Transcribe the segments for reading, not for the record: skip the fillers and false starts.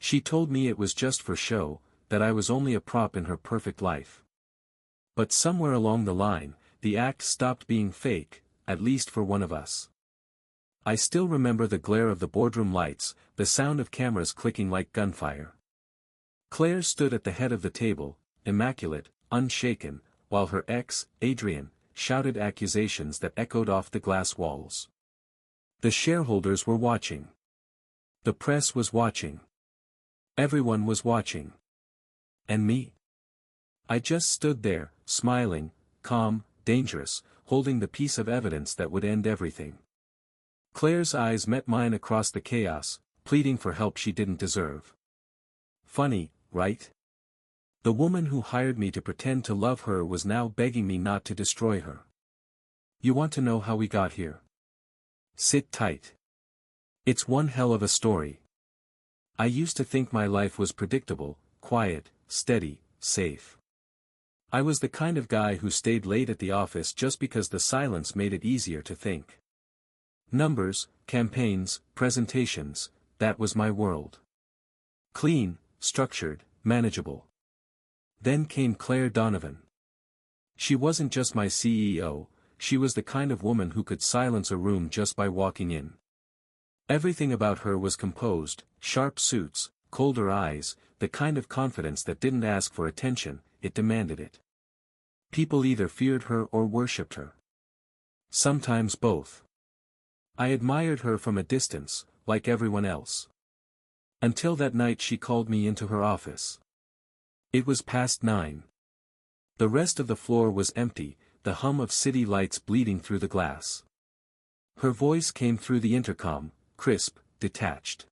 She told me it was just for show, that I was only a prop in her perfect life. But somewhere along the line, the act stopped being fake, at least for one of us. I still remember the glare of the boardroom lights, the sound of cameras clicking like gunfire. Claire stood at the head of the table, immaculate, unshaken, while her ex, Adrian, shouted accusations that echoed off the glass walls. The shareholders were watching. The press was watching. Everyone was watching. And me? I just stood there, smiling, calm, dangerous, holding the piece of evidence that would end everything. Claire's eyes met mine across the chaos, pleading for help she didn't deserve. Funny, right? The woman who hired me to pretend to love her was now begging me not to destroy her. You want to know how we got here? Sit tight. It's one hell of a story. I used to think my life was predictable, quiet, steady, safe. I was the kind of guy who stayed late at the office just because the silence made it easier to think. Numbers, campaigns, presentations, that was my world. Clean, structured, manageable. Then came Claire Donovan. She wasn't just my CEO, she was the kind of woman who could silence a room just by walking in. Everything about her was composed, sharp suits, colder eyes, the kind of confidence that didn't ask for attention, it demanded it. People either feared her or worshipped her. Sometimes both. I admired her from a distance, like everyone else. Until that night she called me into her office. It was past 9. The rest of the floor was empty, the hum of city lights bleeding through the glass. Her voice came through the intercom, crisp, detached.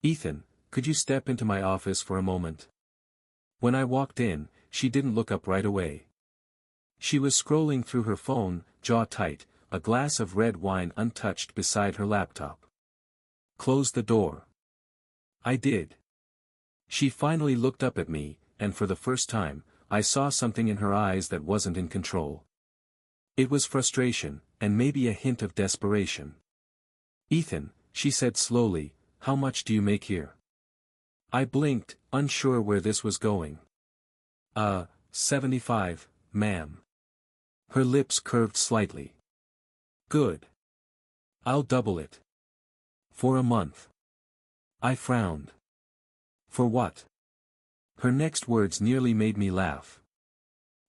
Ethan, could you step into my office for a moment? When I walked in, she didn't look up right away. She was scrolling through her phone, jaw tight, a glass of red wine untouched beside her laptop. Close the door. I did. She finally looked up at me, and for the first time, I saw something in her eyes that wasn't in control. It was frustration, and maybe a hint of desperation. Ethan, she said slowly, how much do you make here? I blinked, unsure where this was going. 75, ma'am. Her lips curved slightly. Good. I'll double it. For a month. I frowned. For what? Her next words nearly made me laugh.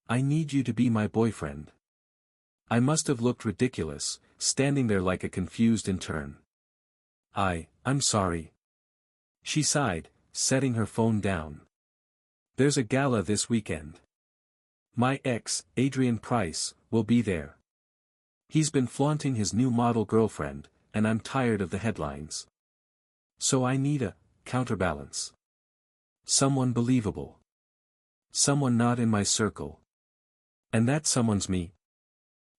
I need you to be my boyfriend. I must have looked ridiculous, standing there like a confused intern. I'm sorry. She sighed, setting her phone down. There's a gala this weekend. My ex, Adrian Price, will be there. He's been flaunting his new model girlfriend, and I'm tired of the headlines. So I need a counterbalance. Someone believable. Someone not in my circle. And that someone's me.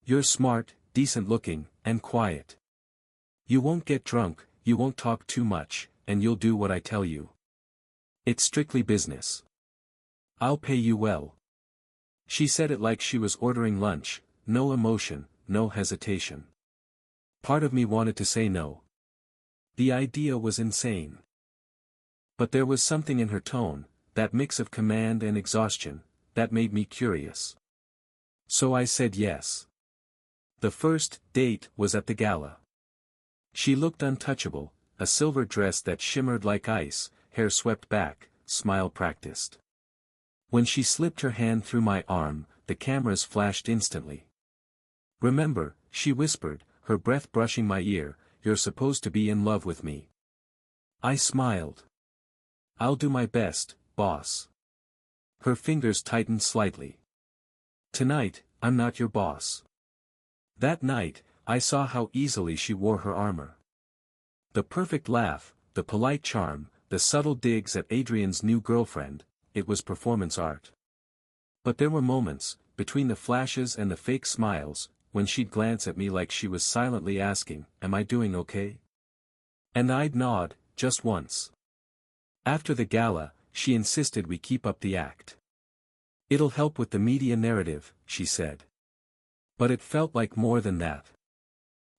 You're smart, decent looking, and quiet. You won't get drunk, you won't talk too much, and you'll do what I tell you. It's strictly business. I'll pay you well. She said it like she was ordering lunch, no emotion, no hesitation. Part of me wanted to say no. The idea was insane. But there was something in her tone, that mix of command and exhaustion, that made me curious. So I said yes. The first date was at the gala. She looked untouchable, a silver dress that shimmered like ice, hair swept back, smile practiced. When she slipped her hand through my arm, the cameras flashed instantly. Remember, she whispered, her breath brushing my ear, you're supposed to be in love with me. I smiled. I'll do my best, boss. Her fingers tightened slightly. Tonight, I'm not your boss. That night, I saw how easily she wore her armor. The perfect laugh, the polite charm, the subtle digs at Adrian's new girlfriend, it was performance art. But there were moments, between the flashes and the fake smiles, when she'd glance at me like she was silently asking, am I doing okay? And I'd nod, just once. After the gala, she insisted we keep up the act. It'll help with the media narrative, she said. But it felt like more than that.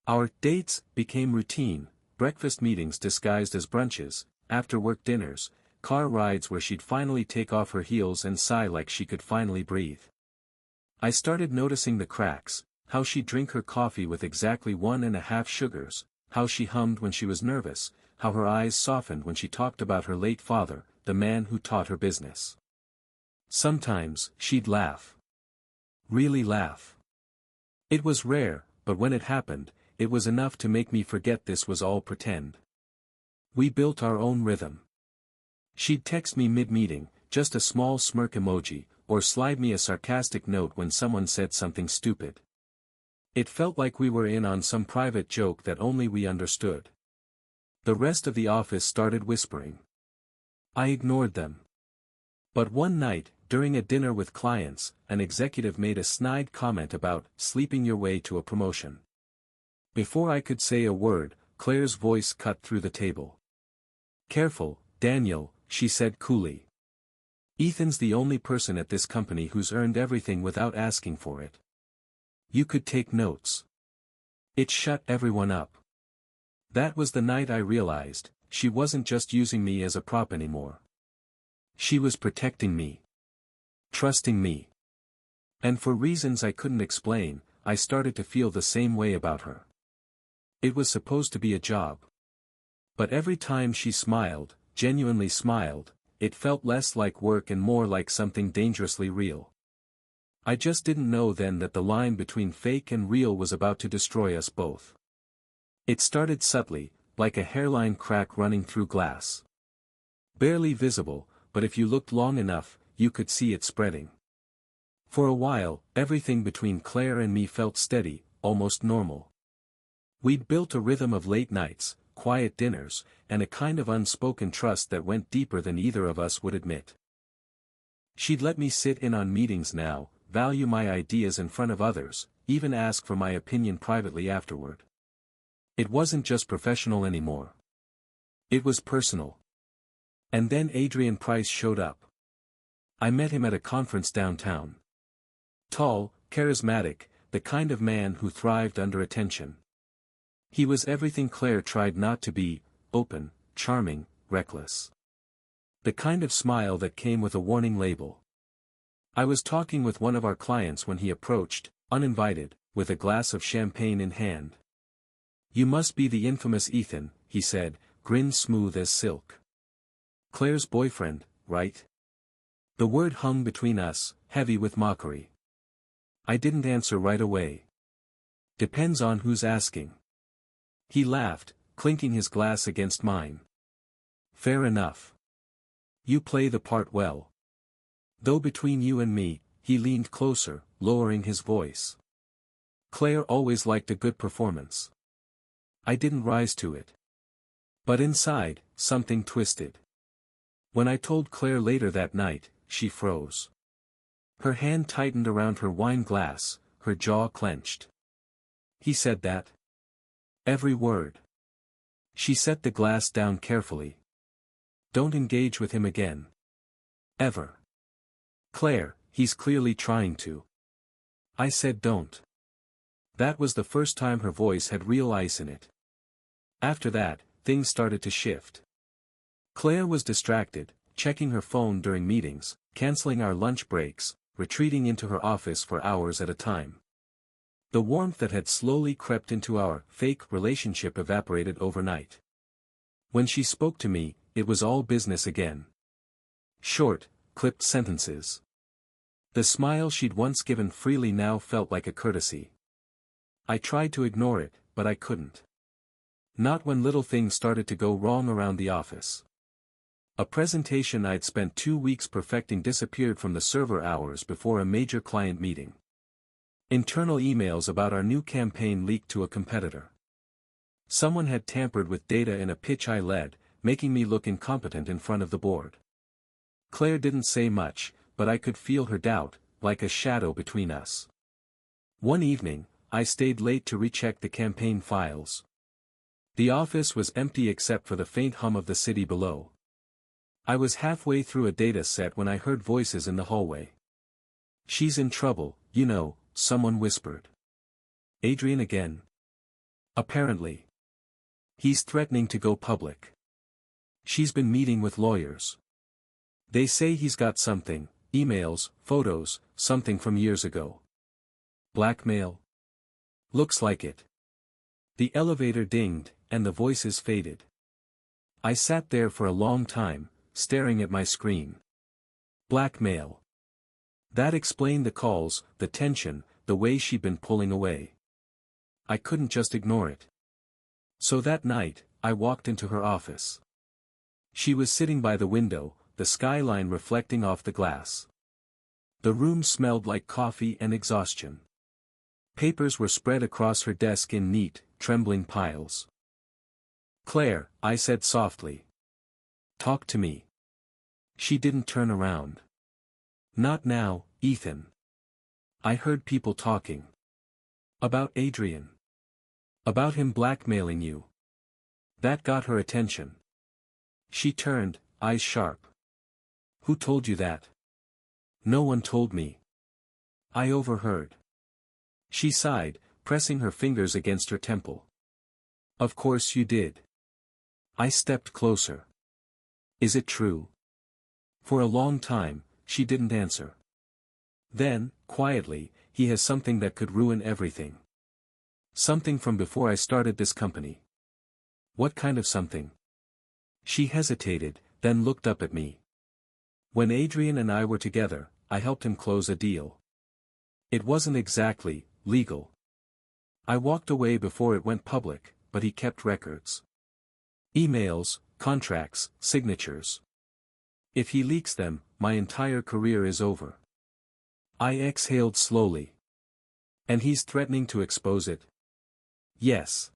Our dates became routine, breakfast meetings disguised as brunches, after-work dinners, car rides where she'd finally take off her heels and sigh like she could finally breathe. I started noticing the cracks, how she'd drink her coffee with exactly 1.5 sugars, how she hummed when she was nervous, how her eyes softened when she talked about her late father, the man who taught her business. Sometimes, she'd laugh. Really laugh. It was rare, but when it happened, it was enough to make me forget this was all pretend. We built our own rhythm. She'd text me mid-meeting, just a small smirk emoji, or slide me a sarcastic note when someone said something stupid. It felt like we were in on some private joke that only we understood. The rest of the office started whispering. I ignored them. But one night, during a dinner with clients, an executive made a snide comment about sleeping your way to a promotion. Before I could say a word, Claire's voice cut through the table. Careful, Daniel, she said coolly. Ethan's the only person at this company who's earned everything without asking for it. You could take notes. It shut everyone up. That was the night I realized, she wasn't just using me as a prop anymore. She was protecting me. Trusting me. And for reasons I couldn't explain, I started to feel the same way about her. It was supposed to be a job. But every time she smiled, genuinely smiled, it felt less like work and more like something dangerously real. I just didn't know then that the line between fake and real was about to destroy us both. It started subtly, like a hairline crack running through glass. Barely visible, but if you looked long enough, you could see it spreading. For a while, everything between Claire and me felt steady, almost normal. We'd built a rhythm of late nights, quiet dinners, and a kind of unspoken trust that went deeper than either of us would admit. She'd let me sit in on meetings now, value my ideas in front of others, even ask for my opinion privately afterward. It wasn't just professional anymore. It was personal. And then Adrian Price showed up. I met him at a conference downtown. Tall, charismatic, the kind of man who thrived under attention. He was everything Claire tried not to be: open, charming, reckless. The kind of smile that came with a warning label. I was talking with one of our clients when he approached, uninvited, with a glass of champagne in hand. You must be the infamous Ethan, he said, grin smooth as silk. Claire's boyfriend, right? The word hung between us, heavy with mockery. I didn't answer right away. Depends on who's asking. He laughed, clinking his glass against mine. Fair enough. You play the part well. Though between you and me, he leaned closer, lowering his voice. Claire always liked a good performance. I didn't rise to it. But inside, something twisted. When I told Claire later that night, she froze. Her hand tightened around her wine glass, her jaw clenched. He said that? Every word. She set the glass down carefully. Don't engage with him again. Ever. Claire, he's clearly trying to. I said don't. That was the first time her voice had real ice in it. After that, things started to shift. Claire was distracted, checking her phone during meetings, canceling our lunch breaks, retreating into her office for hours at a time. The warmth that had slowly crept into our fake relationship evaporated overnight. When she spoke to me, it was all business again. Short, clipped sentences. The smile she'd once given freely now felt like a courtesy. I tried to ignore it, but I couldn't. Not when little things started to go wrong around the office. A presentation I'd spent 2 weeks perfecting disappeared from the server hours before a major client meeting. Internal emails about our new campaign leaked to a competitor. Someone had tampered with data in a pitch I led, making me look incompetent in front of the board. Claire didn't say much, but I could feel her doubt, like a shadow between us. One evening, I stayed late to recheck the campaign files. The office was empty except for the faint hum of the city below. I was halfway through a data set when I heard voices in the hallway. She's in trouble, you know, someone whispered. Adrian again? Apparently. He's threatening to go public. She's been meeting with lawyers. They say he's got something, emails, photos, something from years ago. Blackmail? Looks like it. The elevator dinged, and the voices faded. I sat there for a long time, staring at my screen. Blackmail. That explained the calls, the tension, the way she'd been pulling away. I couldn't just ignore it. So that night, I walked into her office. She was sitting by the window, the skyline reflecting off the glass. The room smelled like coffee and exhaustion. Papers were spread across her desk in neat, trembling piles. "Claire," I said softly. "Talk to me." She didn't turn around. "Not now, Ethan. I heard people talking. About Adrian. About him blackmailing you." That got her attention. She turned, eyes sharp. "Who told you that?" "No one told me. I overheard." She sighed, pressing her fingers against her temple. "Of course you did." I stepped closer. "Is it true?" For a long time, she didn't answer. Then, quietly, "He has something that could ruin everything. Something from before I started this company." "What kind of something?" She hesitated, then looked up at me. "When Adrian and I were together, I helped him close a deal. It wasn't exactly legal. I walked away before it went public, but he kept records. Emails, contracts, signatures. If he leaks them, my entire career is over." I exhaled slowly. "And he's threatening to expose it?" "Yes.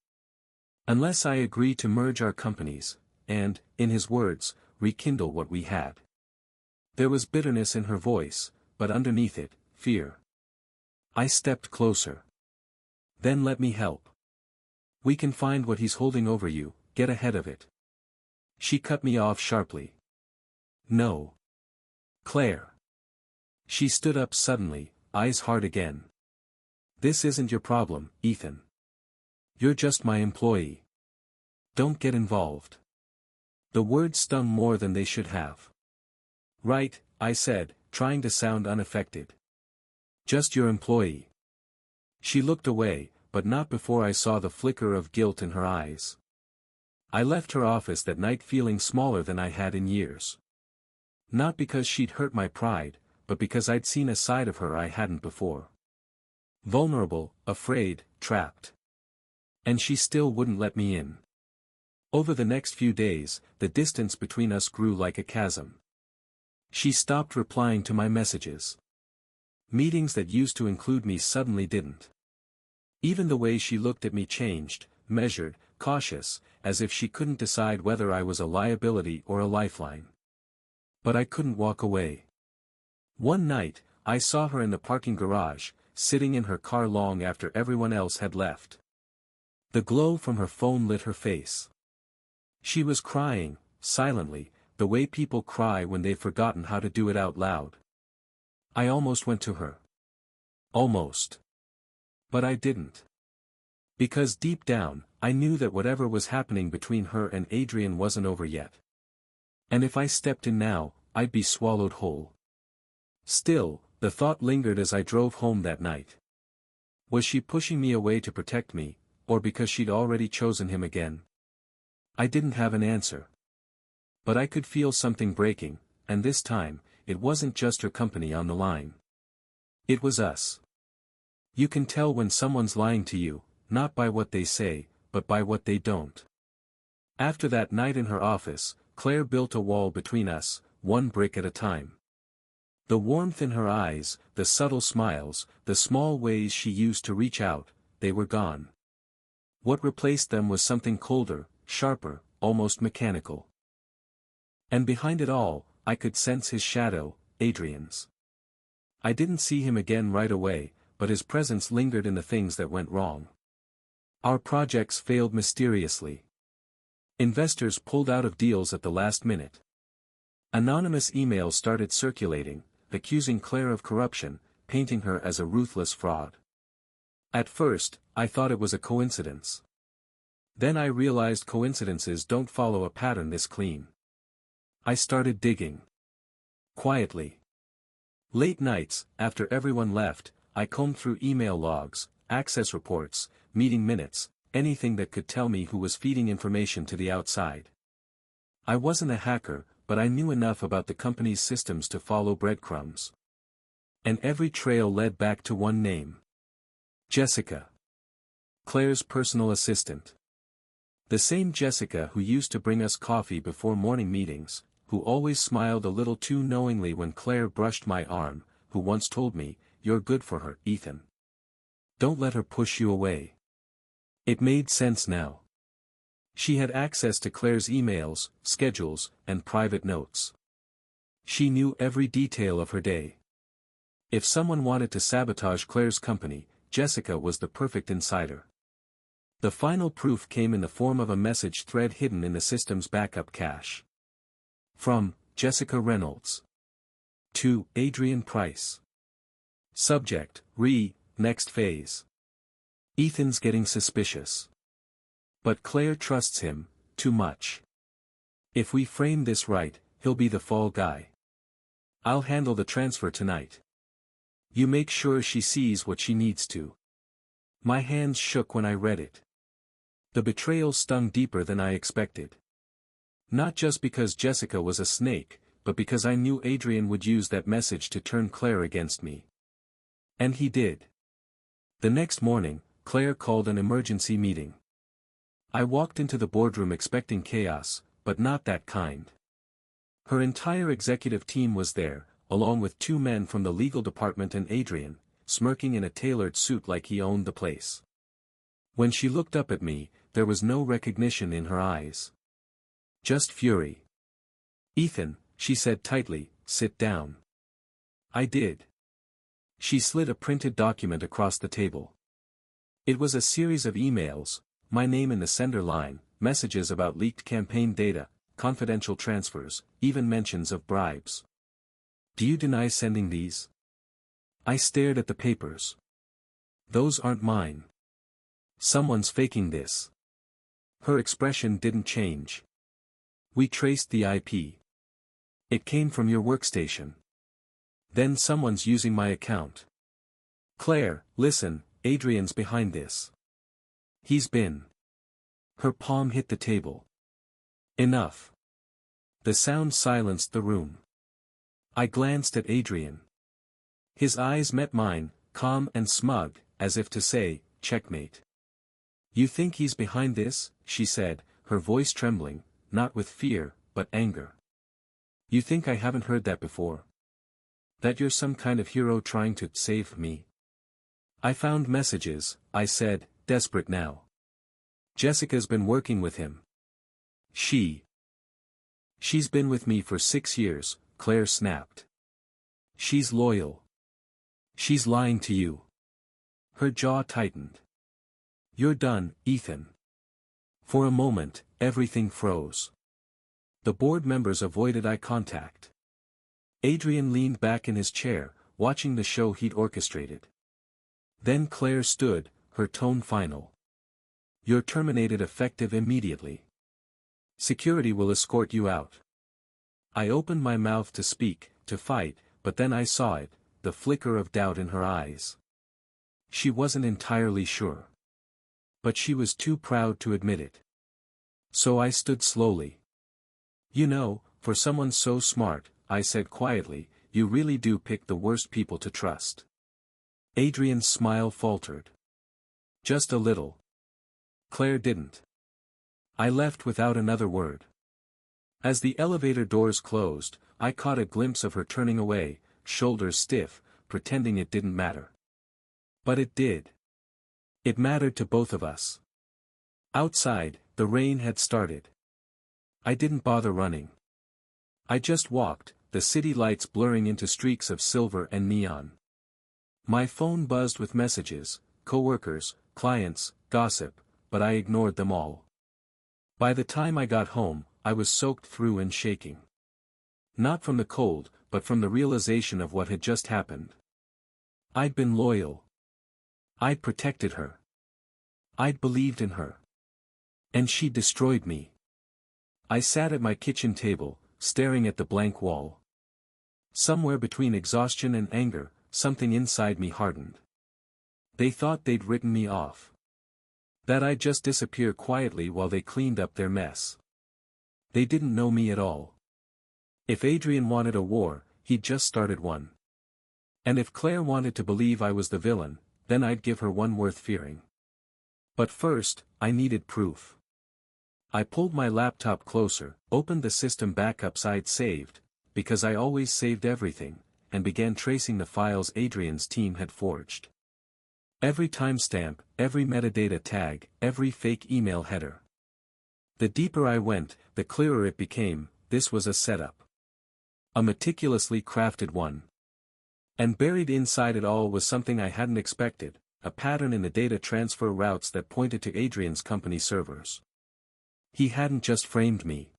Unless I agree to merge our companies, and, in his words, rekindle what we had." There was bitterness in her voice, but underneath it, fear. I stepped closer. "Then let me help. We can find what he's holding over you, get ahead of it." She cut me off sharply. "No. Claire." She stood up suddenly, eyes hard again. "This isn't your problem, Ethan. You're just my employee. Don't get involved." The words stung more than they should have. "Right," I said, trying to sound unaffected. "Just your employee." She looked away, but not before I saw the flicker of guilt in her eyes. I left her office that night feeling smaller than I had in years. Not because she'd hurt my pride, but because I'd seen a side of her I hadn't before. Vulnerable, afraid, trapped. And she still wouldn't let me in. Over the next few days, the distance between us grew like a chasm. She stopped replying to my messages. Meetings that used to include me suddenly didn't. Even the way she looked at me changed, measured, cautious, as if she couldn't decide whether I was a liability or a lifeline. But I couldn't walk away. One night, I saw her in the parking garage, sitting in her car long after everyone else had left. The glow from her phone lit her face. She was crying, silently, the way people cry when they've forgotten how to do it out loud. I almost went to her. Almost. But I didn't. Because deep down, I knew that whatever was happening between her and Adrian wasn't over yet. And if I stepped in now, I'd be swallowed whole. Still, the thought lingered as I drove home that night. Was she pushing me away to protect me, or because she'd already chosen him again? I didn't have an answer. But I could feel something breaking, and this time, it wasn't just her company on the line. It was us. You can tell when someone's lying to you, not by what they say, but by what they don't. After that night in her office, Claire built a wall between us, one brick at a time. The warmth in her eyes, the subtle smiles, the small ways she used to reach out, they were gone. What replaced them was something colder, sharper, almost mechanical. And behind it all, I could sense his shadow, Adrian's. I didn't see him again right away, but his presence lingered in the things that went wrong. Our projects failed mysteriously. Investors pulled out of deals at the last minute. Anonymous emails started circulating, accusing Claire of corruption, painting her as a ruthless fraud. At first, I thought it was a coincidence. Then I realized coincidences don't follow a pattern this clean. I started digging. Quietly. Late nights, after everyone left, I combed through email logs, access reports, meeting minutes, anything that could tell me who was feeding information to the outside. I wasn't a hacker, but I knew enough about the company's systems to follow breadcrumbs. And every trail led back to one name. Jessica. Claire's personal assistant. The same Jessica who used to bring us coffee before morning meetings, who always smiled a little too knowingly when Claire brushed my arm, who once told me, "You're good for her, Ethan. Don't let her push you away." It made sense now. She had access to Claire's emails, schedules, and private notes. She knew every detail of her day. If someone wanted to sabotage Claire's company, Jessica was the perfect insider. The final proof came in the form of a message thread hidden in the system's backup cache. From Jessica Reynolds to Adrian Price. Subject: next phase. Ethan's getting suspicious. But Claire trusts him, too much. If we frame this right, he'll be the fall guy. I'll handle the transfer tonight. You make sure she sees what she needs to. My hands shook when I read it. The betrayal stung deeper than I expected. Not just because Jessica was a snake, but because I knew Adrian would use that message to turn Claire against me. And he did. The next morning, Claire called an emergency meeting. I walked into the boardroom expecting chaos, but not that kind. Her entire executive team was there, along with 2 men from the legal department and Adrian, smirking in a tailored suit like he owned the place. When she looked up at me, there was no recognition in her eyes. Just fury. "Ethan," she said tightly, "sit down." I did. She slid a printed document across the table. It was a series of emails, my name in the sender line, messages about leaked campaign data, confidential transfers, even mentions of bribes. "Do you deny sending these?" I stared at the papers. "Those aren't mine. Someone's faking this." Her expression didn't change. "We traced the IP. It came from your workstation. Then someone's using my account." "Claire, listen, Adrian's behind this. He's been." Her palm hit the table. "Enough." The sound silenced the room. I glanced at Adrian. His eyes met mine, calm and smug, as if to say, checkmate. "You think he's behind this?" she said, her voice trembling, not with fear, but anger. "You think I haven't heard that before? That you're some kind of hero trying to save me?" "I found messages," I said, desperate now. "Jessica's been working with him." She's been with me for 6 years, Claire snapped. "She's loyal. She's lying to you." Her jaw tightened. "You're done, Ethan." For a moment, everything froze. The board members avoided eye contact. Adrian leaned back in his chair, watching the show he'd orchestrated. Then Claire stood, her tone final. "You're terminated effective immediately. Security will escort you out." I opened my mouth to speak, to fight, but then I saw it, the flicker of doubt in her eyes. She wasn't entirely sure. But she was too proud to admit it. So I stood slowly. "You know, for someone so smart," I said quietly, "you really do pick the worst people to trust." Adrian's smile faltered. "Just a little." Claire didn't. I left without another word. As the elevator doors closed, I caught a glimpse of her turning away, shoulders stiff, pretending it didn't matter. But it did. It mattered to both of us. Outside, the rain had started. I didn't bother running. I just walked, the city lights blurring into streaks of silver and neon. My phone buzzed with messages, coworkers, clients, gossip, but I ignored them all. By the time I got home, I was soaked through and shaking. Not from the cold, but from the realization of what had just happened. I'd been loyal. I'd protected her. I'd believed in her. And she destroyed me. I sat at my kitchen table, staring at the blank wall. Somewhere between exhaustion and anger, something inside me hardened. They thought they'd written me off. That I'd just disappear quietly while they cleaned up their mess. They didn't know me at all. If Adrian wanted a war, he'd just started one. And if Claire wanted to believe I was the villain, then I'd give her one worth fearing. But first, I needed proof. I pulled my laptop closer, opened the system backups I'd saved, because I always saved everything, and began tracing the files Adrian's team had forged. Every timestamp, every metadata tag, every fake email header. The deeper I went, the clearer it became, this was a setup. A meticulously crafted one. And buried inside it all was something I hadn't expected, a pattern in the data transfer routes that pointed to Adrian's company servers. He hadn't just framed me.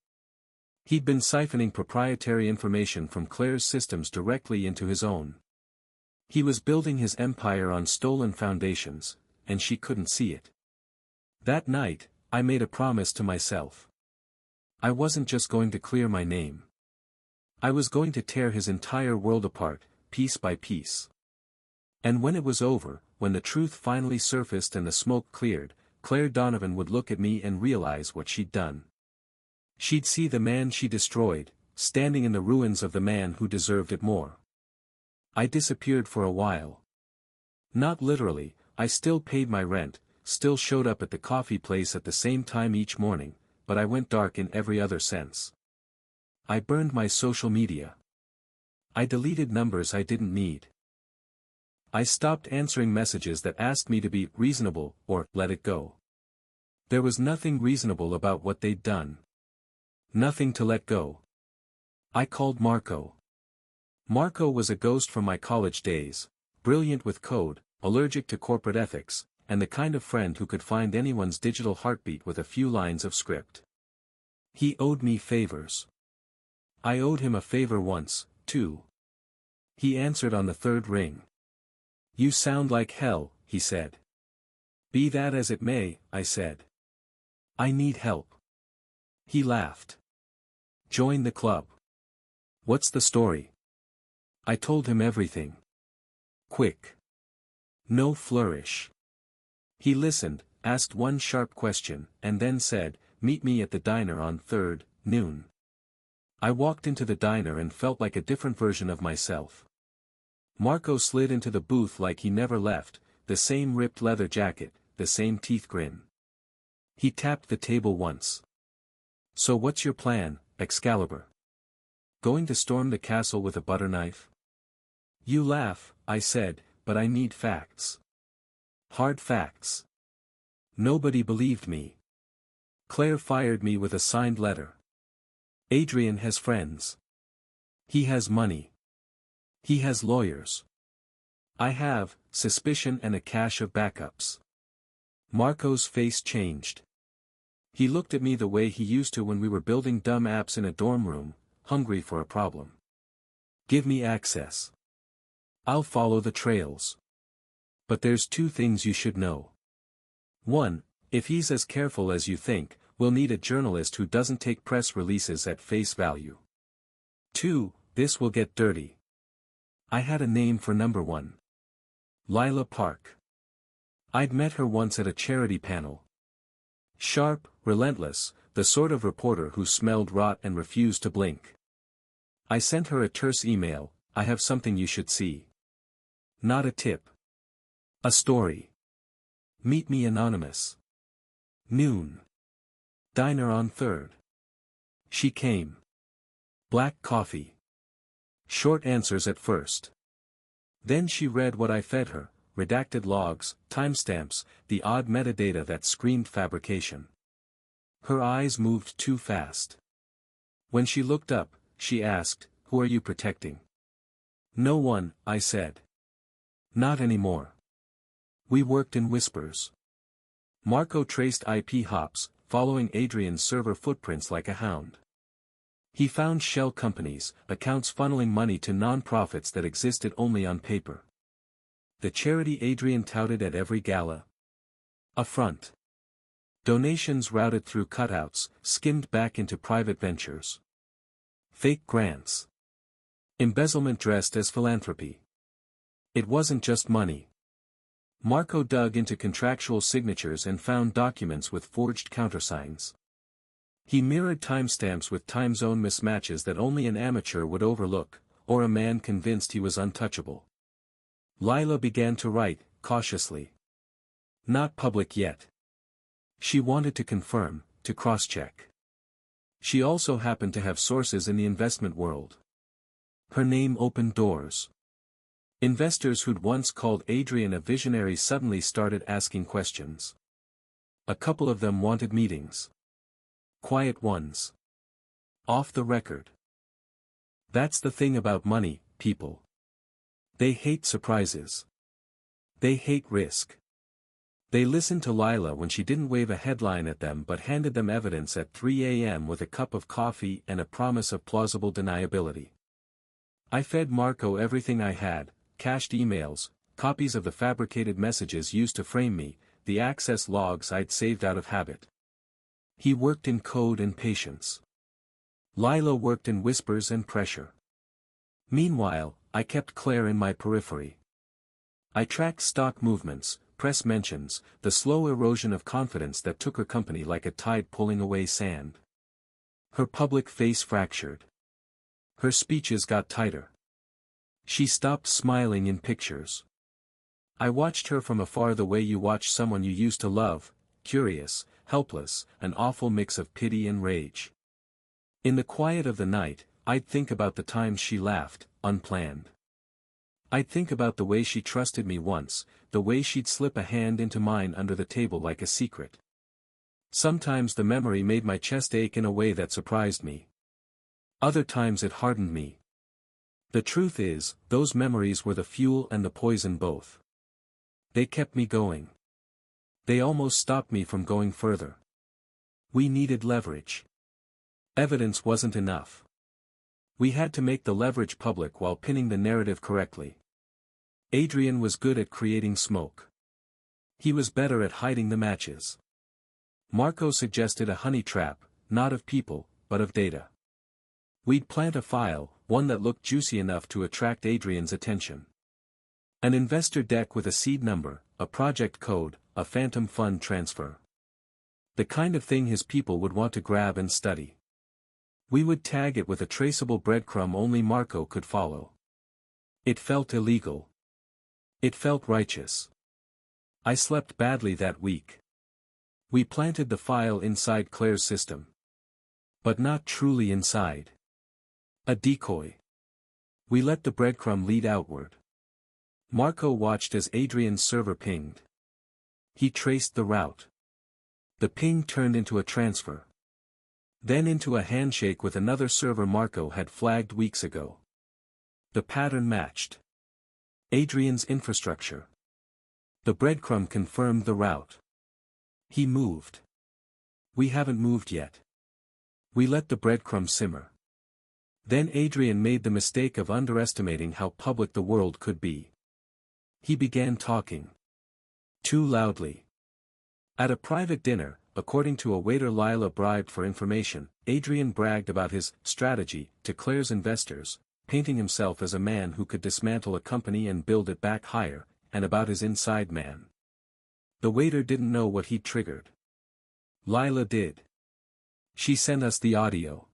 He'd been siphoning proprietary information from Claire's systems directly into his own. He was building his empire on stolen foundations, and she couldn't see it. That night, I made a promise to myself. I wasn't just going to clear my name. I was going to tear his entire world apart, piece by piece. And when it was over, when the truth finally surfaced and the smoke cleared, Claire Donovan would look at me and realize what she'd done. She'd see the man she destroyed, standing in the ruins of the man who deserved it more. I disappeared for a while. Not literally, I still paid my rent, still showed up at the coffee place at the same time each morning, but I went dark in every other sense. I burned my social media. I deleted numbers I didn't need. I stopped answering messages that asked me to be reasonable or let it go. There was nothing reasonable about what they'd done. Nothing to let go. I called Marco. Marco was a ghost from my college days, brilliant with code, allergic to corporate ethics, and the kind of friend who could find anyone's digital heartbeat with a few lines of script. He owed me favors. I owed him a favor once, too. He answered on the third ring. "You sound like hell," he said. "Be that as it may," I said. "I need help." He laughed. "Join the club." "What's the story?" I told him everything. Quick. No flourish. He listened, asked one sharp question, and then said, "Meet me at the diner on 3rd, noon." I walked into the diner and felt like a different version of myself. Marco slid into the booth like he never left, the same ripped leather jacket, the same teeth grin. He tapped the table once. "So what's your plan, Excalibur? Going to storm the castle with a butter knife?" "You laugh," I said, "but I need facts. Hard facts." Nobody believed me. Claire fired me with a signed letter. Adrian has friends. He has money. He has lawyers. I have suspicion and a cache of backups. Marco's face changed. He looked at me the way he used to when we were building dumb apps in a dorm room, hungry for a problem. "Give me access. I'll follow the trails. But there's 2 things you should know. 1, if he's as careful as you think, we'll need a journalist who doesn't take press releases at face value. 2, this will get dirty." I had a name for number 1. Lila Park. I'd met her once at a charity panel. Sharp, relentless, the sort of reporter who smelled rot and refused to blink. I sent her a terse email, "I have something you should see." Not a tip. A story. Meet me anonymous. Noon. Diner on 3rd. She came. Black coffee. Short answers at first. Then she read what I fed her, redacted logs, timestamps, the odd metadata that screamed fabrication. Her eyes moved too fast. When she looked up, she asked, "Who are you protecting?" "No one," I said. "Not anymore." We worked in whispers. Marco traced IP hops, following Adrian's server footprints like a hound. He found shell companies, accounts funneling money to non-profits that existed only on paper. The charity Adrian touted at every gala. A front. Donations routed through cutouts, skimmed back into private ventures. Fake grants. Embezzlement dressed as philanthropy. It wasn't just money. Marco dug into contractual signatures and found documents with forged countersigns. He mirrored timestamps with time zone mismatches that only an amateur would overlook, or a man convinced he was untouchable. Lila began to write, cautiously. Not public yet. She wanted to confirm, to cross-check. She also happened to have sources in the investment world. Her name opened doors. Investors who'd once called Adrian a visionary suddenly started asking questions. A couple of them wanted meetings. Quiet ones. Off the record. That's the thing about money, people. They hate surprises. They hate risk. They listened to Lila when she didn't wave a headline at them but handed them evidence at 3 a.m. with a cup of coffee and a promise of plausible deniability. I fed Marco everything I had, cached emails, copies of the fabricated messages used to frame me, the access logs I'd saved out of habit. He worked in code and patience. Lila worked in whispers and pressure. Meanwhile, I kept Claire in my periphery. I tracked stock movements, press mentions, the slow erosion of confidence that took her company like a tide pulling away sand. Her public face fractured. Her speeches got tighter. She stopped smiling in pictures. I watched her from afar the way you watch someone you used to love, curious, helpless, an awful mix of pity and rage. In the quiet of the night, I'd think about the times she laughed, unplanned. I'd think about the way she trusted me once, the way she'd slip a hand into mine under the table like a secret. Sometimes the memory made my chest ache in a way that surprised me. Other times it hardened me. The truth is, those memories were the fuel and the poison both. They kept me going. They almost stopped me from going further. We needed leverage. Evidence wasn't enough. We had to make the leverage public while pinning the narrative correctly. Adrian was good at creating smoke. He was better at hiding the matches. Marco suggested a honey trap, not of people, but of data. We'd plant a file, one that looked juicy enough to attract Adrian's attention. An investor deck with a seed number, a project code, a phantom fund transfer. The kind of thing his people would want to grab and study. We would tag it with a traceable breadcrumb only Marco could follow. It felt illegal. It felt righteous. I slept badly that week. We planted the file inside Claire's system. But not truly inside. A decoy. We let the breadcrumb lead outward. Marco watched as Adrian's server pinged. He traced the route. The ping turned into a transfer. Then into a handshake with another server Marco had flagged weeks ago. The pattern matched. Adrian's infrastructure. The breadcrumb confirmed the route. He moved. We haven't moved yet. We let the breadcrumb simmer. Then Adrian made the mistake of underestimating how public the world could be. He began talking. Too loudly. At a private dinner, according to a waiter Lila bribed for information, Adrian bragged about his strategy to Claire's investors, painting himself as a man who could dismantle a company and build it back higher, and about his inside man. The waiter didn't know what he'd triggered. Lila did. She sent us the audio.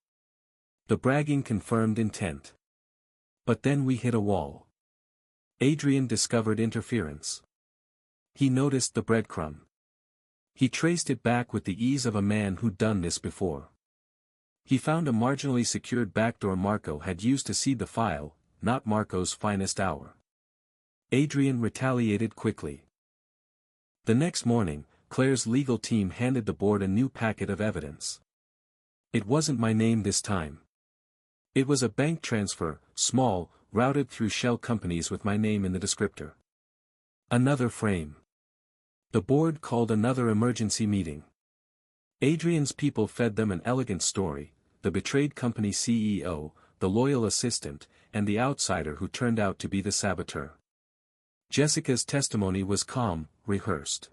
The bragging confirmed intent. But then we hit a wall. Adrian discovered interference. He noticed the breadcrumb. He traced it back with the ease of a man who'd done this before. He found a marginally secured backdoor Marco had used to seed the file, not Marco's finest hour. Adrian retaliated quickly. The next morning, Claire's legal team handed the board a new packet of evidence. It wasn't my name this time. It was a bank transfer, small, routed through shell companies with my name in the descriptor. Another frame. The board called another emergency meeting. Adrian's people fed them an elegant story, the betrayed company CEO, the loyal assistant, and the outsider who turned out to be the saboteur. Jessica's testimony was calm, rehearsed.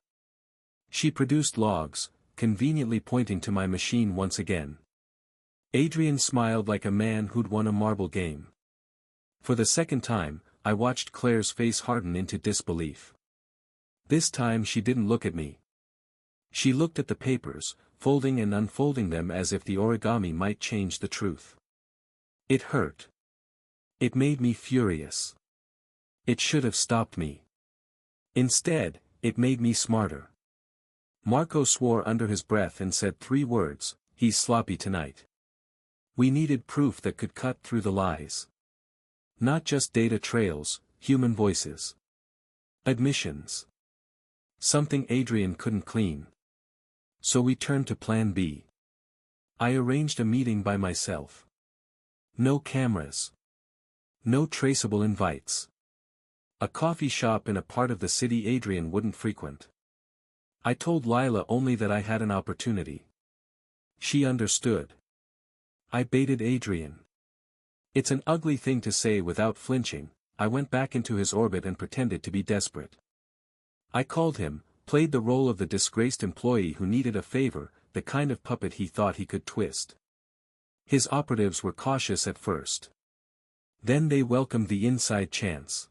She produced logs, conveniently pointing to my machine once again. Adrian smiled like a man who'd won a marble game. For the second time, I watched Claire's face harden into disbelief. This time she didn't look at me. She looked at the papers, folding and unfolding them as if the origami might change the truth. It hurt. It made me furious. It should have stopped me. Instead, it made me smarter. Marco swore under his breath and said 3 words, "He's sloppy tonight." We needed proof that could cut through the lies. Not just data trails, human voices. Admissions. Something Adrian couldn't clean. So we turned to Plan B. I arranged a meeting by myself. No cameras. No traceable invites. A coffee shop in a part of the city Adrian wouldn't frequent. I told Lila only that I had an opportunity. She understood. I baited Adrian. It's an ugly thing to say without flinching. I went back into his orbit and pretended to be desperate. I called him, played the role of the disgraced employee who needed a favor, the kind of puppet he thought he could twist. His operatives were cautious at first. Then they welcomed the inside chance.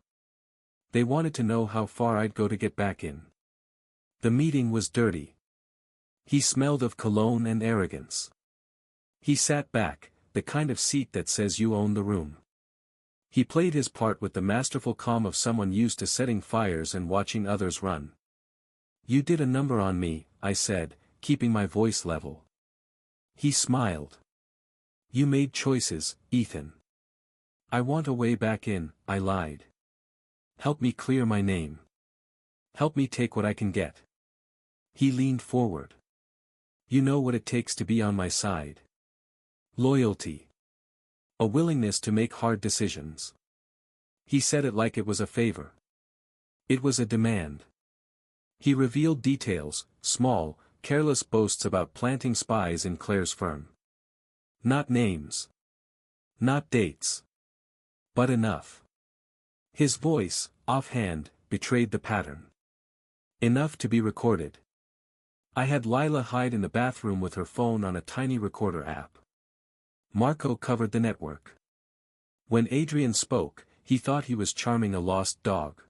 They wanted to know how far I'd go to get back in. The meeting was dirty. He smelled of cologne and arrogance. He sat back, the kind of seat that says you own the room. He played his part with the masterful calm of someone used to setting fires and watching others run. "You did a number on me," I said, keeping my voice level. He smiled. "You made choices, Ethan." "I want a way back in," I lied. "Help me clear my name. Help me take what I can get." He leaned forward. "You know what it takes to be on my side. Loyalty. A willingness to make hard decisions." He said it like it was a favor. It was a demand. He revealed details, small, careless boasts about planting spies in Claire's firm. Not names. Not dates. But enough. His voice, offhand, betrayed the pattern. Enough to be recorded. I had Lila hide in the bathroom with her phone on a tiny recorder app. Marco covered the network. When Adrian spoke, he thought he was charming a lost dog.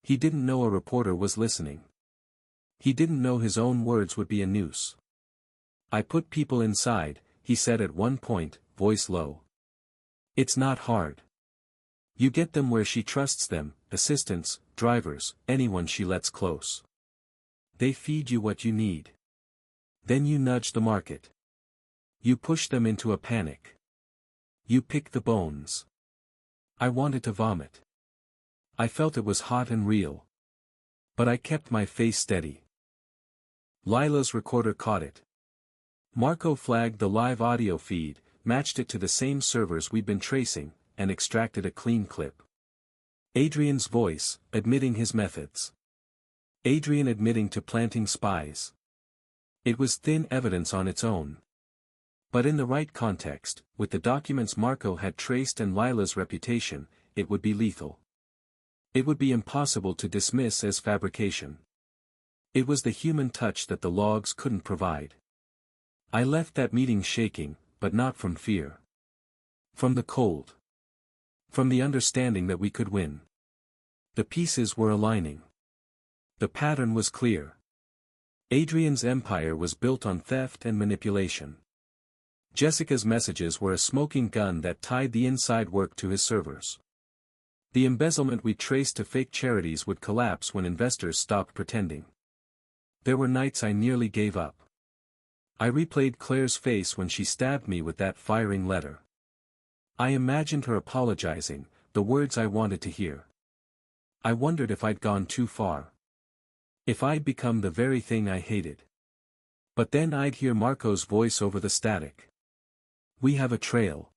He didn't know a reporter was listening. He didn't know his own words would be a noose. "I put people inside," he said at one point, voice low. "It's not hard. You get them where she trusts them, assistants, drivers, anyone she lets close. They feed you what you need. Then you nudge the market. You push them into a panic. You pick the bones." I wanted to vomit. I felt it was hot and real. But I kept my face steady. Lila's recorder caught it. Marco flagged the live audio feed, matched it to the same servers we'd been tracing, and extracted a clean clip. Adrian's voice, admitting his methods. Adrian admitting to planting spies. It was thin evidence on its own. But in the right context, with the documents Marco had traced and Lila's reputation, it would be lethal. It would be impossible to dismiss as fabrication. It was the human touch that the logs couldn't provide. I left that meeting shaking, but not from fear. From the cold. From the understanding that we could win. The pieces were aligning. The pattern was clear. Adrian's empire was built on theft and manipulation. Jessica's messages were a smoking gun that tied the inside work to his servers. The embezzlement we traced to fake charities would collapse when investors stopped pretending. There were nights I nearly gave up. I replayed Claire's face when she stabbed me with that firing letter. I imagined her apologizing, the words I wanted to hear. I wondered if I'd gone too far. If I'd become the very thing I hated. But then I'd hear Marco's voice over the static. "We have a trail."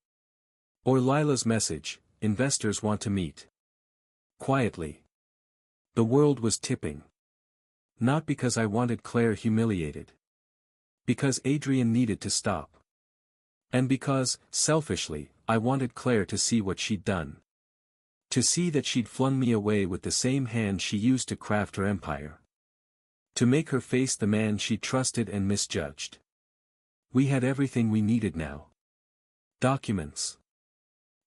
Or Lila's message, "Investors want to meet." Quietly. The world was tipping. Not because I wanted Claire humiliated. Because Adrian needed to stop. And because, selfishly, I wanted Claire to see what she'd done. To see that she'd flung me away with the same hand she used to craft her empire. To make her face the man she trusted and misjudged. We had everything we needed now. Documents.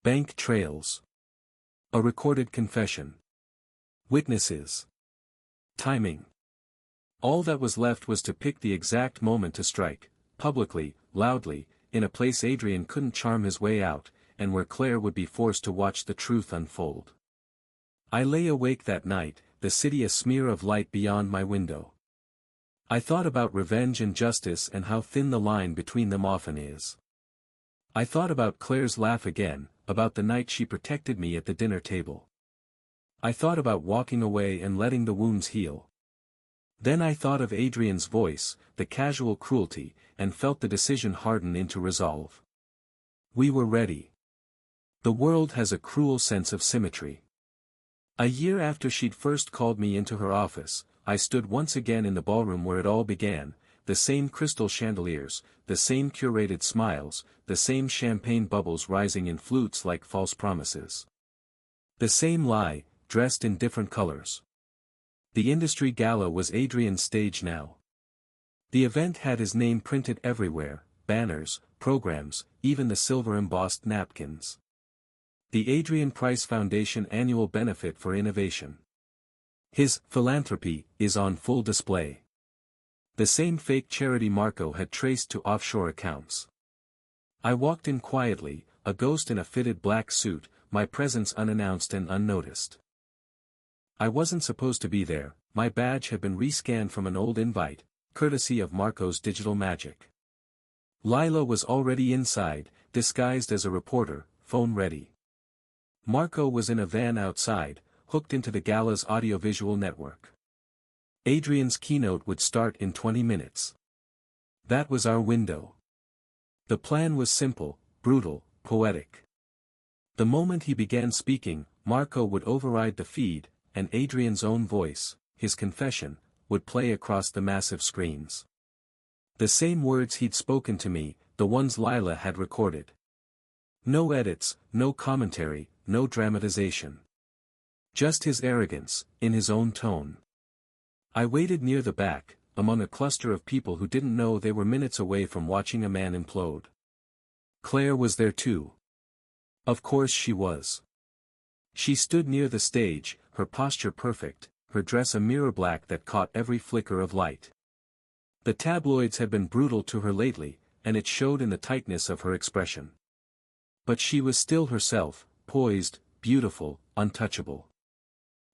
Bank trails. A recorded confession. Witnesses. Timing. All that was left was to pick the exact moment to strike, publicly, loudly, in a place Adrian couldn't charm his way out, and where Claire would be forced to watch the truth unfold. I lay awake that night, the city a smear of light beyond my window. I thought about revenge and justice and how thin the line between them often is. I thought about Claire's laugh again, about the night she protected me at the dinner table. I thought about walking away and letting the wounds heal. Then I thought of Adrian's voice, the casual cruelty, and felt the decision harden into resolve. We were ready. The world has a cruel sense of symmetry. A year after she'd first called me into her office, I stood once again in the ballroom where it all began, the same crystal chandeliers, the same curated smiles, the same champagne bubbles rising in flutes like false promises. The same lie, dressed in different colors. The industry gala was Adrian's stage now. The event had his name printed everywhere, banners, programs, even the silver-embossed napkins. The Adrian Price Foundation Annual Benefit for Innovation. His philanthropy is on full display. The same fake charity Marco had traced to offshore accounts. I walked in quietly, a ghost in a fitted black suit, my presence unannounced and unnoticed. I wasn't supposed to be there, my badge had been rescanned from an old invite, courtesy of Marco's digital magic. Lila was already inside, disguised as a reporter, phone ready. Marco was in a van outside, hooked into the gala's audiovisual network. Adrian's keynote would start in 20 minutes. That was our window. The plan was simple, brutal, poetic. The moment he began speaking, Marco would override the feed, and Adrian's own voice, his confession, would play across the massive screens. The same words he'd spoken to me, the ones Lila had recorded. No edits, no commentary, no dramatization. Just his arrogance, in his own tone. I waited near the back, among a cluster of people who didn't know they were minutes away from watching a man implode. Claire was there too. Of course she was. She stood near the stage, her posture perfect, her dress a mirror black that caught every flicker of light. The tabloids had been brutal to her lately, and it showed in the tightness of her expression. But she was still herself, poised, beautiful, untouchable.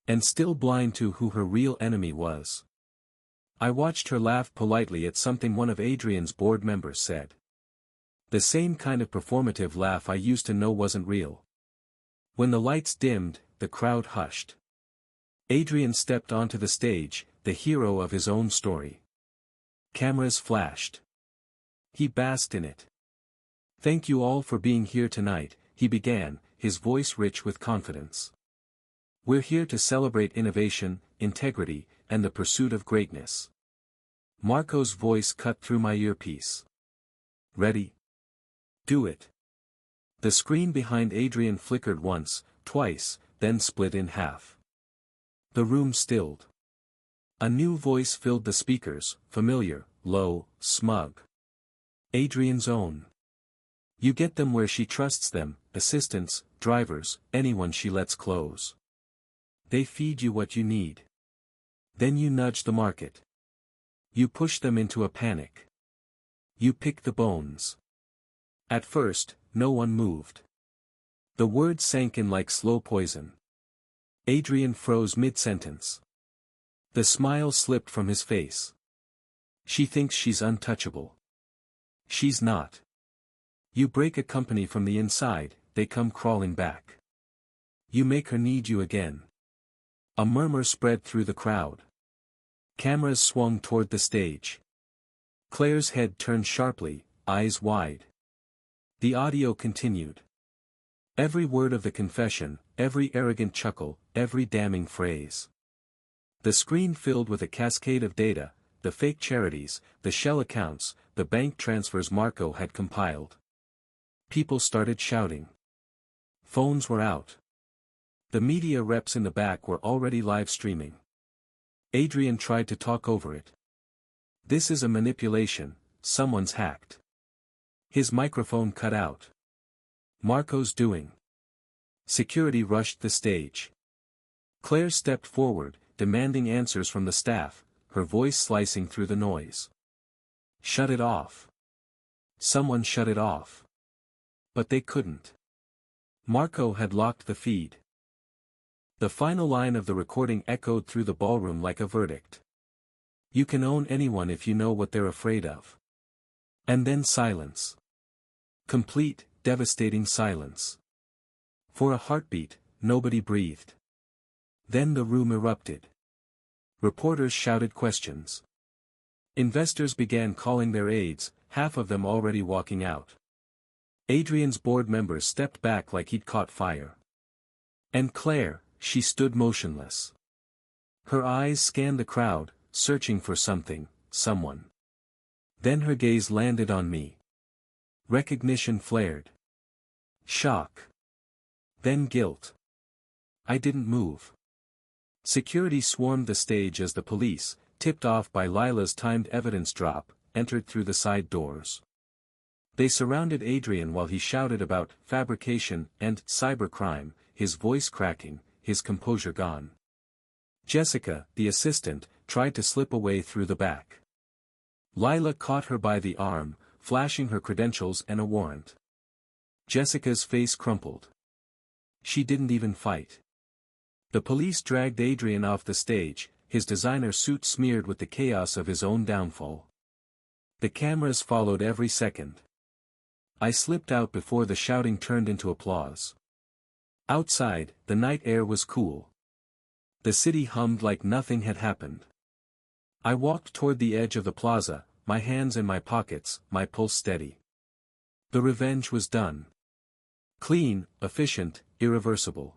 And still blind to who her real enemy was. I watched her laugh politely at something one of Adrian's board members said. The same kind of performative laugh I used to know wasn't real. When the lights dimmed, the crowd hushed. Adrian stepped onto the stage, the hero of his own story. Cameras flashed. He basked in it. Thank you all for being here tonight, he began, his voice rich with confidence. We're here to celebrate innovation, integrity, and the pursuit of greatness. Marco's voice cut through my earpiece. Ready? Do it. The screen behind Adrian flickered once, twice, then split in half. The room stilled. A new voice filled the speakers, familiar, low, smug. Adrian's own. You get them where she trusts them, assistants, drivers, anyone she lets close. They feed you what you need. Then you nudge the market. You push them into a panic. You pick the bones. At first, no one moved. The words sank in like slow poison. Adrian froze mid-sentence. The smile slipped from his face. She thinks she's untouchable. She's not. You break a company from the inside, they come crawling back. You make her need you again. A murmur spread through the crowd. Cameras swung toward the stage. Claire's head turned sharply, eyes wide. The audio continued. Every word of the confession, every arrogant chuckle, every damning phrase. The screen filled with a cascade of data, the fake charities, the shell accounts, the bank transfers Marco had compiled. People started shouting. Phones were out. The media reps in the back were already live streaming. Adrian tried to talk over it. This is a manipulation, someone's hacked. His microphone cut out. Marco's doing. Security rushed the stage. Claire stepped forward, demanding answers from the staff, her voice slicing through the noise. Shut it off. Someone shut it off. But they couldn't. Marco had locked the feed. The final line of the recording echoed through the ballroom like a verdict. You can own anyone if you know what they're afraid of. And then silence. Complete, devastating silence. For a heartbeat, nobody breathed. Then the room erupted. Reporters shouted questions. Investors began calling their aides, half of them already walking out. Adrian's board members stepped back like he'd caught fire. And Claire, she stood motionless. Her eyes scanned the crowd, searching for something, someone. Then her gaze landed on me. Recognition flared. Shock. Then guilt. I didn't move. Security swarmed the stage as the police, tipped off by Lila's timed evidence drop, entered through the side doors. They surrounded Adrian while he shouted about fabrication and cybercrime, his voice cracking, his composure gone. Jessica, the assistant, tried to slip away through the back. Lila caught her by the arm, flashing her credentials and a warrant. Jessica's face crumpled. She didn't even fight. The police dragged Adrian off the stage, his designer suit smeared with the chaos of his own downfall. The cameras followed every second. I slipped out before the shouting turned into applause. Outside, the night air was cool. The city hummed like nothing had happened. I walked toward the edge of the plaza, my hands in my pockets, my pulse steady. The revenge was done. Clean, efficient, irreversible.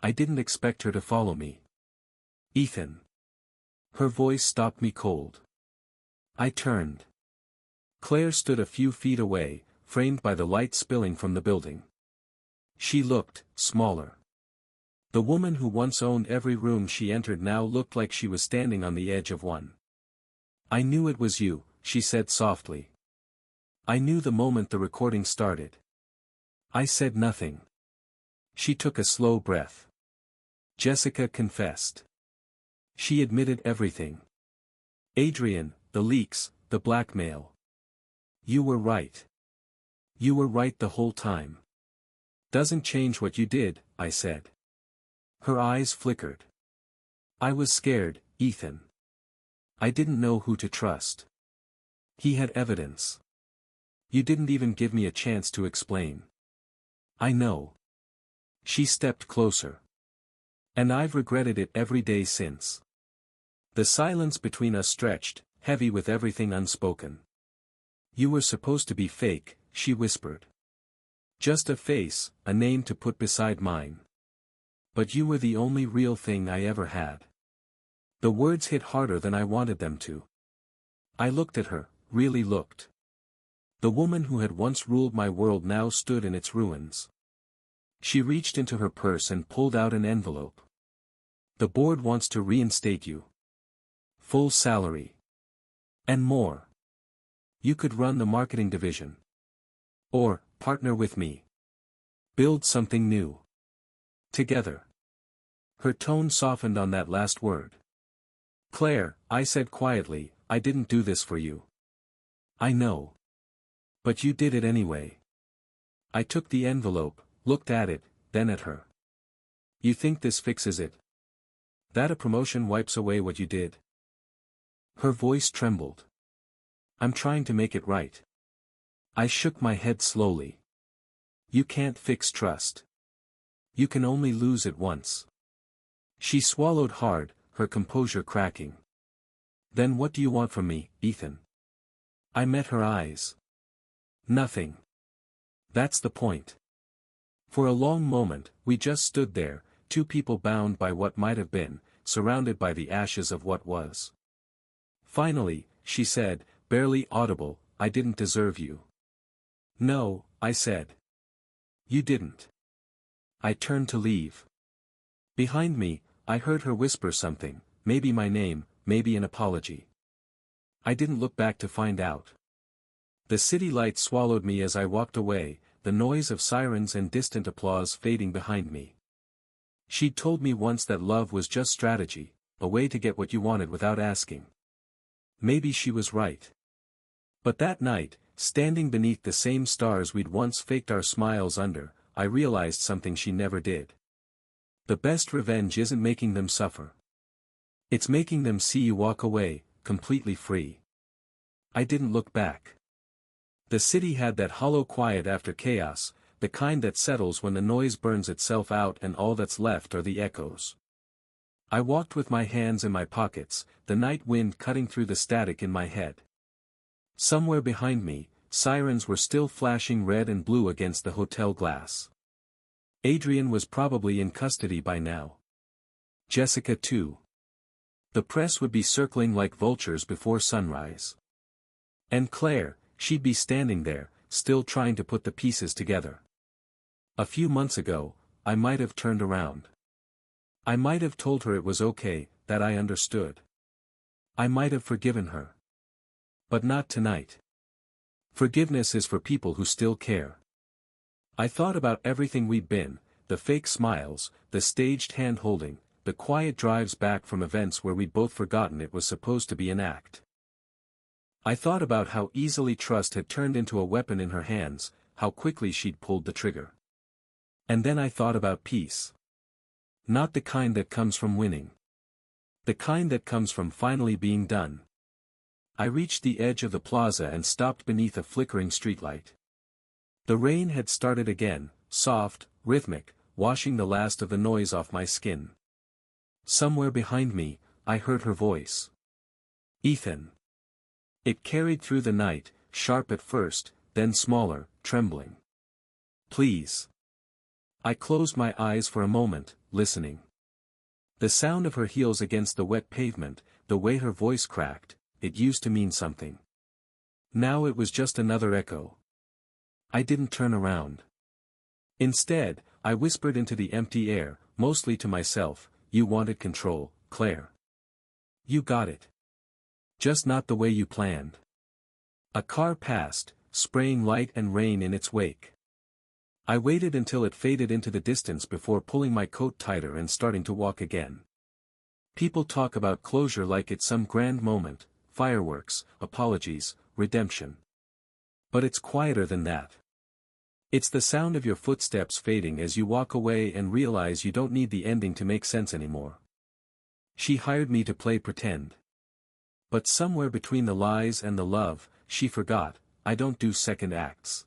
I didn't expect her to follow me. Ethan. Her voice stopped me cold. I turned. Claire stood a few feet away, framed by the light spilling from the building. She looked smaller. The woman who once owned every room she entered now looked like she was standing on the edge of one. I knew it was you, she said softly. I knew the moment the recording started. I said nothing. She took a slow breath. Jessica confessed. She admitted everything. Adrian, the leaks, the blackmail. You were right. You were right the whole time. Doesn't change what you did, I said. Her eyes flickered. I was scared, Ethan. I didn't know who to trust. He had evidence. You didn't even give me a chance to explain. I know. She stepped closer. And I've regretted it every day since. The silence between us stretched, heavy with everything unspoken. You were supposed to be fake, she whispered. Just a face, a name to put beside mine. But you were the only real thing I ever had. The words hit harder than I wanted them to. I looked at her, really looked. The woman who had once ruled my world now stood in its ruins. She reached into her purse and pulled out an envelope. The board wants to reinstate you. Full salary. And more. You could run the marketing division. Or, partner with me. Build something new. Together. Her tone softened on that last word. Claire, I said quietly, I didn't do this for you. I know. But you did it anyway. I took the envelope, looked at it, then at her. You think this fixes it? That a promotion wipes away what you did? Her voice trembled. I'm trying to make it right. I shook my head slowly. You can't fix trust. You can only lose it once. She swallowed hard, her composure cracking. Then what do you want from me, Ethan? I met her eyes. Nothing. That's the point. For a long moment, we just stood there, two people bound by what might have been, surrounded by the ashes of what was. Finally, she said, barely audible, I didn't deserve you. No, I said. You didn't. I turned to leave. Behind me, I heard her whisper something, maybe my name, maybe an apology. I didn't look back to find out. The city light swallowed me as I walked away, the noise of sirens and distant applause fading behind me. She'd told me once that love was just strategy, a way to get what you wanted without asking. Maybe she was right. But that night, standing beneath the same stars we'd once faked our smiles under, I realized something she never did. The best revenge isn't making them suffer. It's making them see you walk away, completely free. I didn't look back. The city had that hollow quiet after chaos, the kind that settles when the noise burns itself out and all that's left are the echoes. I walked with my hands in my pockets, the night wind cutting through the static in my head. Somewhere behind me, sirens were still flashing red and blue against the hotel glass. Adrian was probably in custody by now. Jessica too. The press would be circling like vultures before sunrise. And Claire, she'd be standing there, still trying to put the pieces together. A few months ago, I might have turned around. I might have told her it was okay, that I understood. I might have forgiven her. But not tonight. Forgiveness is for people who still care. I thought about everything we'd been, the fake smiles, the staged hand-holding, the quiet drives back from events where we'd both forgotten it was supposed to be an act. I thought about how easily trust had turned into a weapon in her hands, how quickly she'd pulled the trigger. And then I thought about peace. Not the kind that comes from winning. The kind that comes from finally being done. I reached the edge of the plaza and stopped beneath a flickering streetlight. The rain had started again, soft, rhythmic, washing the last of the noise off my skin. Somewhere behind me, I heard her voice. Ethan. It carried through the night, sharp at first, then smaller, trembling. Please. I closed my eyes for a moment, listening. The sound of her heels against the wet pavement, the way her voice cracked, it used to mean something. Now it was just another echo. I didn't turn around. Instead, I whispered into the empty air, mostly to myself, you wanted control, Claire. You got it. Just not the way you planned. A car passed, spraying light and rain in its wake. I waited until it faded into the distance before pulling my coat tighter and starting to walk again. People talk about closure like it's some grand moment, fireworks, apologies, redemption. But it's quieter than that. It's the sound of your footsteps fading as you walk away and realize you don't need the ending to make sense anymore. She hired me to play pretend. But somewhere between the lies and the love, she forgot, I don't do second acts.